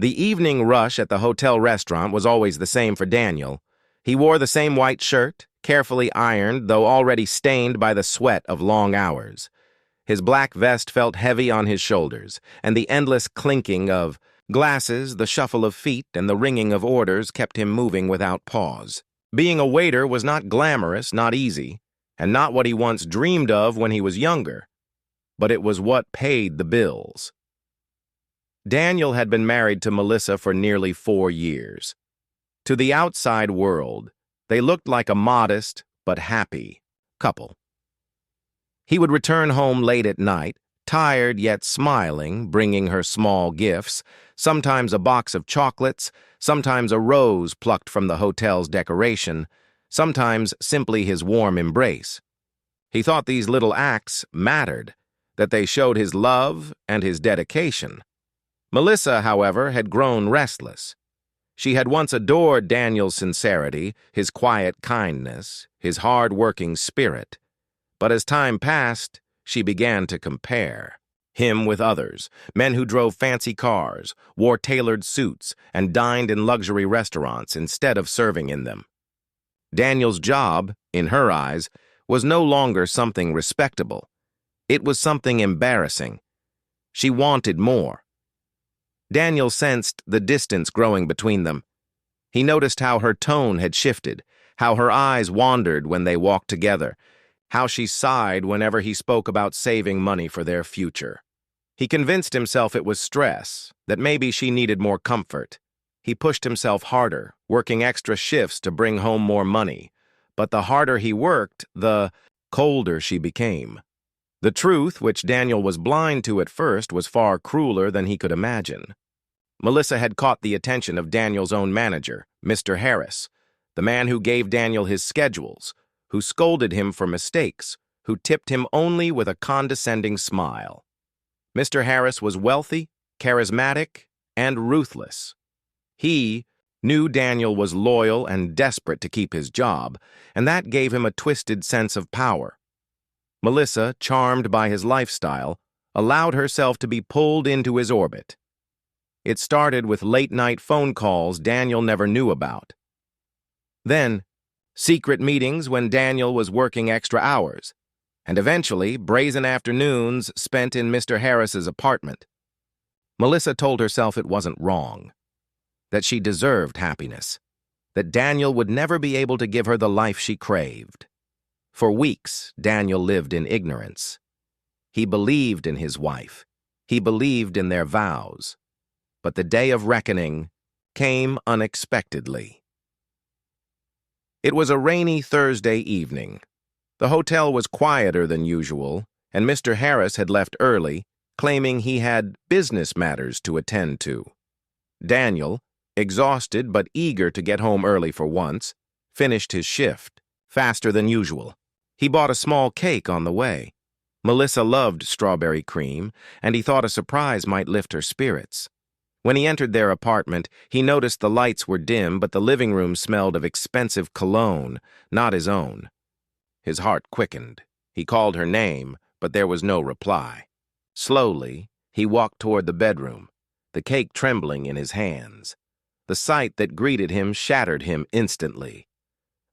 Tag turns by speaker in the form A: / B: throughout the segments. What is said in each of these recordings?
A: The evening rush at the hotel restaurant was always the same for Daniel. He wore the same white shirt, carefully ironed, though already stained by the sweat of long hours. His black vest felt heavy on his shoulders, and the endless clinking of glasses, the shuffle of feet, and the ringing of orders kept him moving without pause. Being a waiter was not glamorous, not easy, and not what he once dreamed of when he was younger, but it was what paid the bills. Daniel had been married to Melissa for nearly 4 years. To the outside world, they looked like a modest but happy couple. He would return home late at night, tired yet smiling, bringing her small gifts, sometimes a box of chocolates, sometimes a rose plucked from the hotel's decoration, sometimes simply his warm embrace. He thought these little acts mattered, that they showed his love and his dedication. Melissa, however, had grown restless. She had once adored Daniel's sincerity, his quiet kindness, his hard-working spirit. But as time passed, she began to compare him with others, men who drove fancy cars, wore tailored suits, and dined in luxury restaurants instead of serving in them. Daniel's job, in her eyes, was no longer something respectable. It was something embarrassing. She wanted more. Daniel sensed the distance growing between them. He noticed how her tone had shifted, how her eyes wandered when they walked together, how she sighed whenever he spoke about saving money for their future. He convinced himself it was stress, that maybe she needed more comfort. He pushed himself harder, working extra shifts to bring home more money. But the harder he worked, the colder she became. The truth, which Daniel was blind to at first, was far crueler than he could imagine. Melissa had caught the attention of Daniel's own manager, Mr. Harris, the man who gave Daniel his schedules, who scolded him for mistakes, who tipped him only with a condescending smile. Mr. Harris was wealthy, charismatic, and ruthless. He knew Daniel was loyal and desperate to keep his job, and that gave him a twisted sense of power. Melissa, charmed by his lifestyle, allowed herself to be pulled into his orbit. It started with late-night phone calls Daniel never knew about. Then, secret meetings when Daniel was working extra hours, and eventually brazen afternoons spent in Mr. Harris's apartment. Melissa told herself it wasn't wrong, that she deserved happiness, that Daniel would never be able to give her the life she craved. For weeks, Daniel lived in ignorance. He believed in his wife. He believed in their vows. But the day of reckoning came unexpectedly. It was a rainy Thursday evening. The hotel was quieter than usual, and Mr. Harris had left early, claiming he had business matters to attend to. Daniel, exhausted but eager to get home early for once, finished his shift, faster than usual. He bought a small cake on the way. Melissa loved strawberry cream, and he thought a surprise might lift her spirits. When he entered their apartment, he noticed the lights were dim, but the living room smelled of expensive cologne, not his own. His heart quickened. He called her name, but there was no reply. Slowly, he walked toward the bedroom, the cake trembling in his hands. The sight that greeted him shattered him instantly.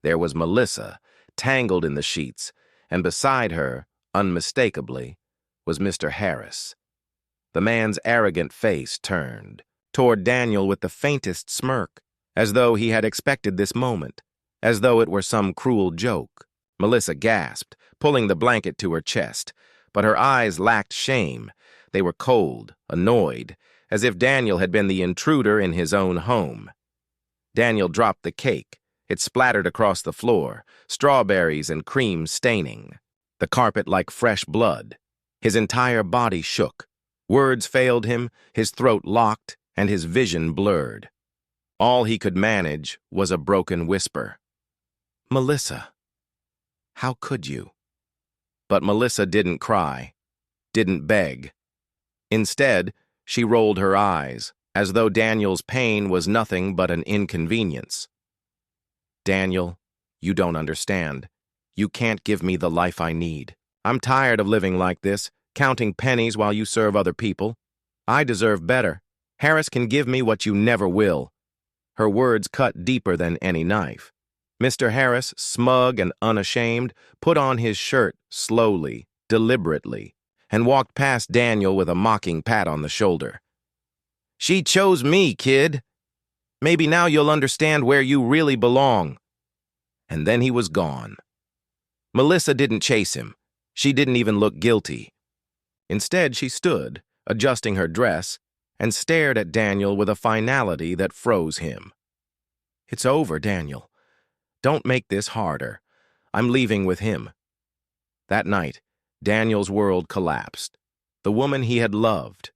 A: There was Melissa, tangled in the sheets, and beside her, unmistakably, was Mr. Harris. The man's arrogant face turned toward Daniel with the faintest smirk, as though he had expected this moment, as though it were some cruel joke. Melissa gasped, pulling the blanket to her chest, but her eyes lacked shame. They were cold, annoyed, as if Daniel had been the intruder in his own home. Daniel dropped the cake. It splattered across the floor, strawberries and cream staining the carpet like fresh blood. His entire body shook. Words failed him, his throat locked, and his vision blurred. All he could manage was a broken whisper. "Melissa, how could you?" But Melissa didn't cry, didn't beg. Instead, she rolled her eyes, as though Daniel's pain was nothing but an inconvenience. "Daniel, you don't understand. You can't give me the life I need. I'm tired of living like this, counting pennies while you serve other people. I deserve better. Harris can give me what you never will." Her words cut deeper than any knife. Mr. Harris, smug and unashamed, put on his shirt slowly, deliberately, and walked past Daniel with a mocking pat on the shoulder. "She chose me, kid. Maybe now you'll understand where you really belong." And then he was gone. Melissa didn't chase him. She didn't even look guilty. Instead, she stood, adjusting her dress, and stared at Daniel with a finality that froze him. "It's over, Daniel. Don't make this harder. I'm leaving with him." That night, Daniel's world collapsed. The woman he had loved,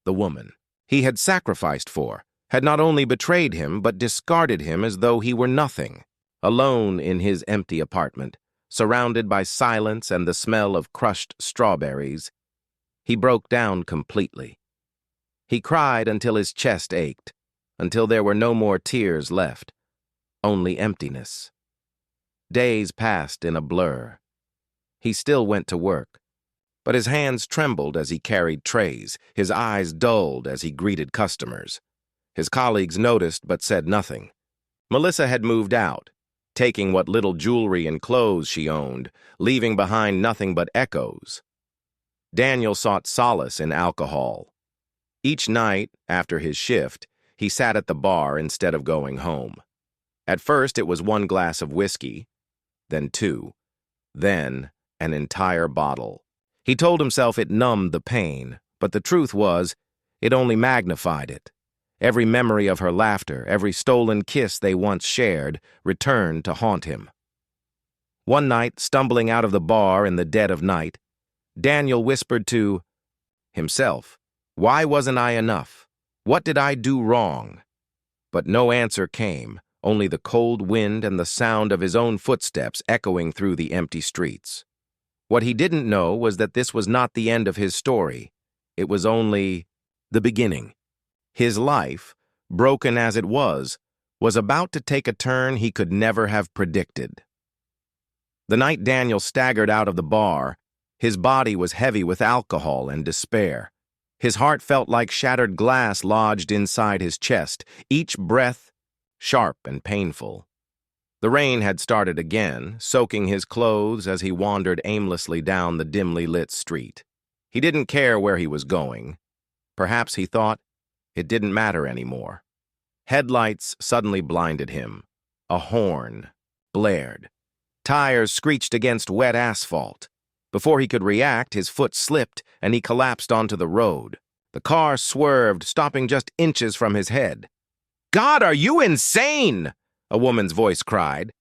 A: the woman he had sacrificed for, had not only betrayed him but discarded him as though he were nothing. Alone in his empty apartment, surrounded by silence and the smell of crushed strawberries, he broke down completely. He cried until his chest ached, until there were no more tears left, only emptiness. Days passed in a blur. He still went to work, but his hands trembled as he carried trays, his eyes dulled as he greeted customers. His colleagues noticed but said nothing. Melissa had moved out, taking what little jewelry and clothes she owned, leaving behind nothing but echoes. Daniel sought solace in alcohol. Each night, after his shift, he sat at the bar instead of going home. At first, it was 1 glass of whiskey, then 2, then an entire bottle. He told himself it numbed the pain, but the truth was, it only magnified it. Every memory of her laughter, every stolen kiss they once shared, returned to haunt him. One night, stumbling out of the bar in the dead of night, Daniel whispered to himself, "Why wasn't I enough? What did I do wrong?" But no answer came, only the cold wind and the sound of his own footsteps echoing through the empty streets. What he didn't know was that this was not the end of his story. It was only the beginning. His life, broken as it was about to take a turn he could never have predicted. The night Daniel staggered out of the bar, his body was heavy with alcohol and despair. His heart felt like shattered glass lodged inside his chest, each breath sharp and painful. The rain had started again, soaking his clothes as he wandered aimlessly down the dimly lit street. He didn't care where he was going. Perhaps he thought it didn't matter anymore. Headlights suddenly blinded him. A horn blared. Tires screeched against wet asphalt. Before he could react, his foot slipped and he collapsed onto the road. The car swerved, stopping just inches from his head. "God, are you insane?" a woman's voice cried.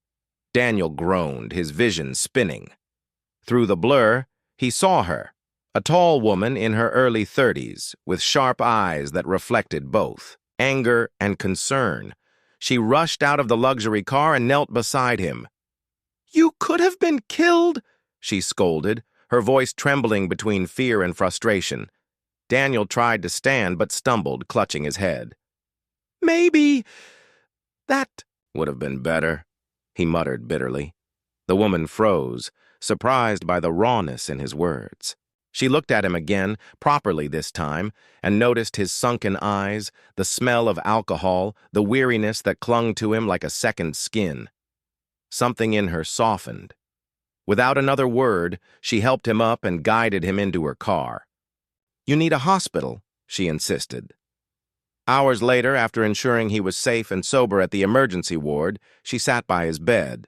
A: Daniel groaned, his vision spinning. Through the blur, he saw her, a tall woman in her early 30s, with sharp eyes that reflected both anger and concern. She rushed out of the luxury car and knelt beside him. "You could have been killed," she scolded, her voice trembling between fear and frustration. Daniel tried to stand but stumbled, clutching his head. "Maybe that would have been better," he muttered bitterly. The woman froze, surprised by the rawness in his words. She looked at him again, properly this time, and noticed his sunken eyes, the smell of alcohol, the weariness that clung to him like a second skin. Something in her softened. Without another word, she helped him up and guided him into her car. "You need a hospital," she insisted. Hours later, after ensuring he was safe and sober at the emergency ward, she sat by his bed.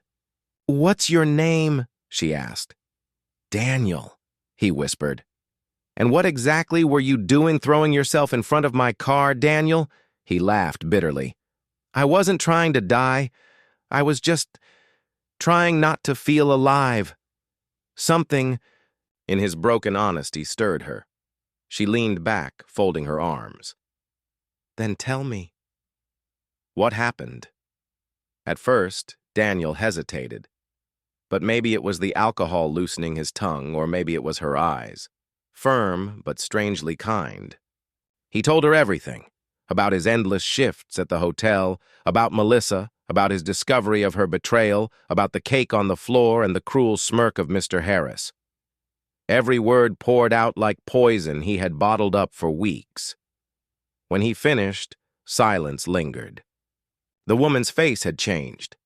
A: "What's your name?" she asked. "Daniel," he whispered. "And what exactly were you doing throwing yourself in front of my car, Daniel?" He laughed bitterly. "I wasn't trying to die. I was just trying not to feel alive." Something in his broken honesty stirred her. She leaned back, folding her arms. "Then tell me." What happened? At first, Daniel hesitated. But maybe it was the alcohol loosening his tongue, or maybe it was her eyes. Firm, but strangely kind. He told her everything. About his endless shifts at the hotel, about Melissa, about his discovery of her betrayal, about the cake on the floor and the cruel smirk of Mr. Harris. Every word poured out like poison he had bottled up for weeks. When he finished, silence lingered. The woman's face had changed.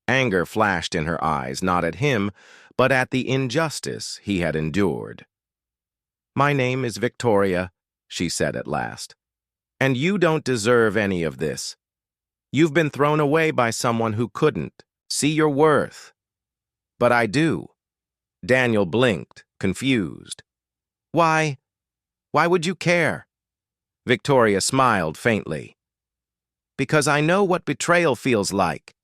A: Anger flashed in her eyes, not at him, but at the injustice he had endured. "My name is Victoria," she said at last, "and you don't deserve any of this. You've been thrown away by someone who couldn't see your worth." "But I do." Daniel blinked, confused. Why would you care?" Victoria smiled faintly. "Because I know what betrayal feels like,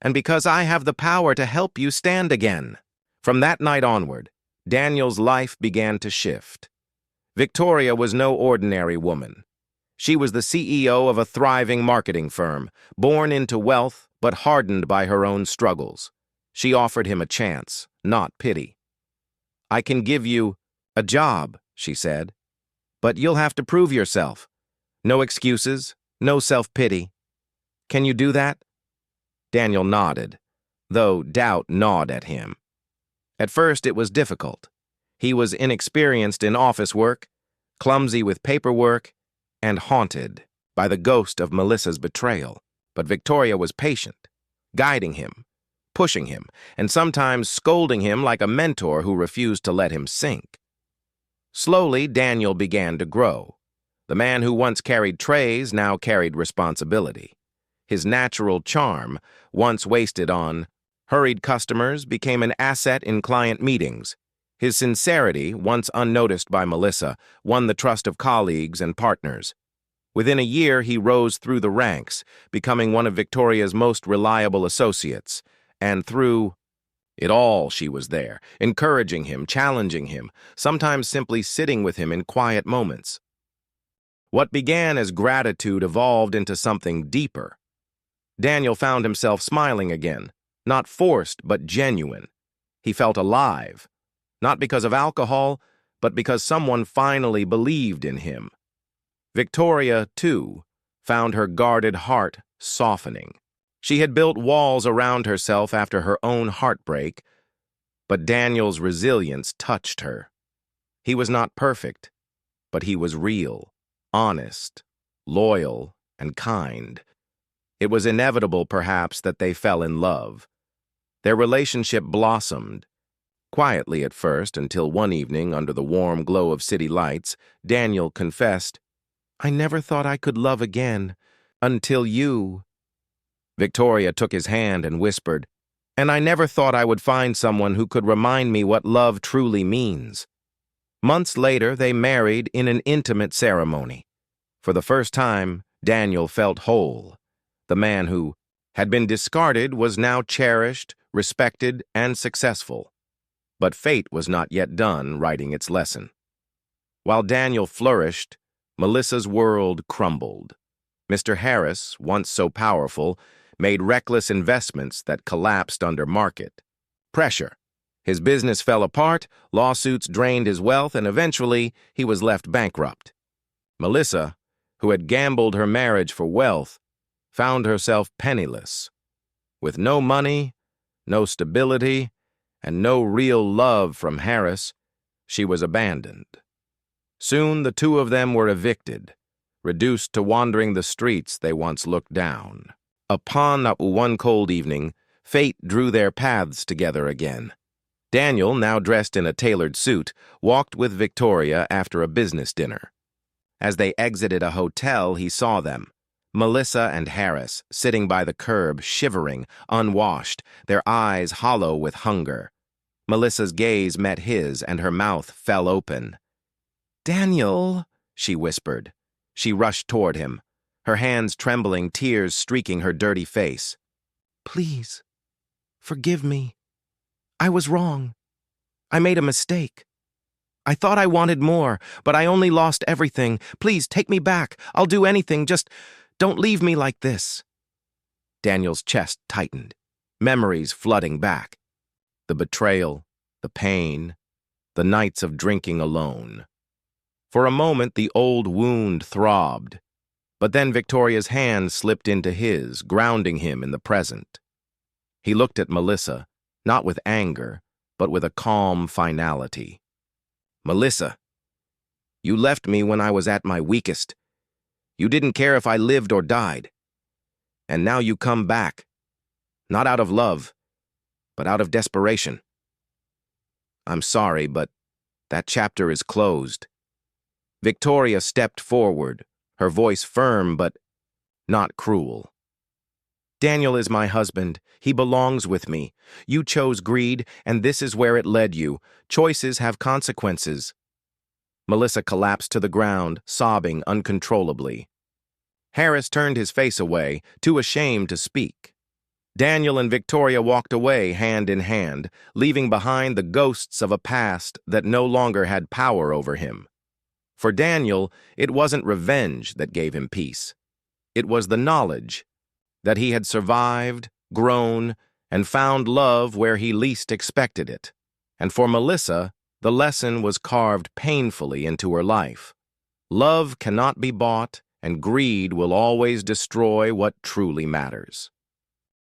A: and because I have the power to help you stand again." From that night onward, Daniel's life began to shift. Victoria was no ordinary woman. She was the CEO of a thriving marketing firm, born into wealth but hardened by her own struggles. She offered him a chance, not pity. "I can give you a job," she said, "but you'll have to prove yourself. No excuses, no self-pity. Can you do that?" Daniel nodded, though doubt gnawed at him. At first it was difficult. He was inexperienced in office work, clumsy with paperwork, and haunted by the ghost of Melissa's betrayal. But Victoria was patient, guiding him, pushing him, and sometimes scolding him like a mentor who refused to let him sink. Slowly, Daniel began to grow. The man who once carried trays now carried responsibility. His natural charm, once wasted on hurried customers, became an asset in client meetings. His sincerity, once unnoticed by Melissa, won the trust of colleagues and partners. Within a year, he rose through the ranks, becoming one of Victoria's most reliable associates, and through it all, she was there, encouraging him, challenging him, sometimes simply sitting with him in quiet moments. What began as gratitude evolved into something deeper. Daniel found himself smiling again, not forced but genuine. He felt alive, not because of alcohol, but because someone finally believed in him. Victoria, too, found her guarded heart softening. She had built walls around herself after her own heartbreak, but Daniel's resilience touched her. He was not perfect, but he was real, honest, loyal, and kind. It was inevitable, perhaps, that they fell in love. Their relationship blossomed, quietly at first, until one evening, under the warm glow of city lights, Daniel confessed, "I never thought I could love again, until you." Victoria took his hand and whispered, "And I never thought I would find someone who could remind me what love truly means." Months later, they married in an intimate ceremony. For the first time, Daniel felt whole. The man who had been discarded was now cherished, respected, and successful. But fate was not yet done writing its lesson. While Daniel flourished, Melissa's world crumbled. Mr. Harris, once so powerful, made reckless investments that collapsed under market pressure. His business fell apart, lawsuits drained his wealth, and eventually he was left bankrupt. Melissa, who had gambled her marriage for wealth, found herself penniless. With no money, no stability, and no real love from Harris, she was abandoned. Soon the two of them were evicted, reduced to wandering the streets they once looked down. Upon one cold evening, fate drew their paths together again. Daniel, now dressed in a tailored suit, walked with Victoria after a business dinner. As they exited a hotel, he saw them, Melissa and Harris, sitting by the curb, shivering, unwashed, their eyes hollow with hunger. Melissa's gaze met his, and her mouth fell open. "Daniel," she whispered. She rushed toward him, her hands trembling, tears streaking her dirty face. "Please, forgive me. I was wrong. I made a mistake. I thought I wanted more, but I only lost everything. Please, take me back. I'll do anything. Just don't leave me like this." Daniel's chest tightened, memories flooding back. The betrayal, the pain, the nights of drinking alone. For a moment, the old wound throbbed, but then Victoria's hand slipped into his, grounding him in the present. He looked at Melissa, not with anger, but with a calm finality. "Melissa, you left me when I was at my weakest. You didn't care if I lived or died. And now you come back, not out of love, but out of desperation. I'm sorry, but that chapter is closed. Victoria stepped forward, her voice firm but not cruel. Daniel is my husband. He belongs with me. You chose greed, and this is where it led you. Choices have consequences. Melissa collapsed to the ground, sobbing uncontrollably. Harris turned his face away, too ashamed to speak. Daniel and Victoria walked away hand in hand, leaving behind the ghosts of a past that no longer had power over him. For Daniel, it wasn't revenge that gave him peace. It was the knowledge that he had survived, grown, and found love where he least expected it. And for Melissa, the lesson was carved painfully into her life. Love cannot be bought, and greed will always destroy what truly matters.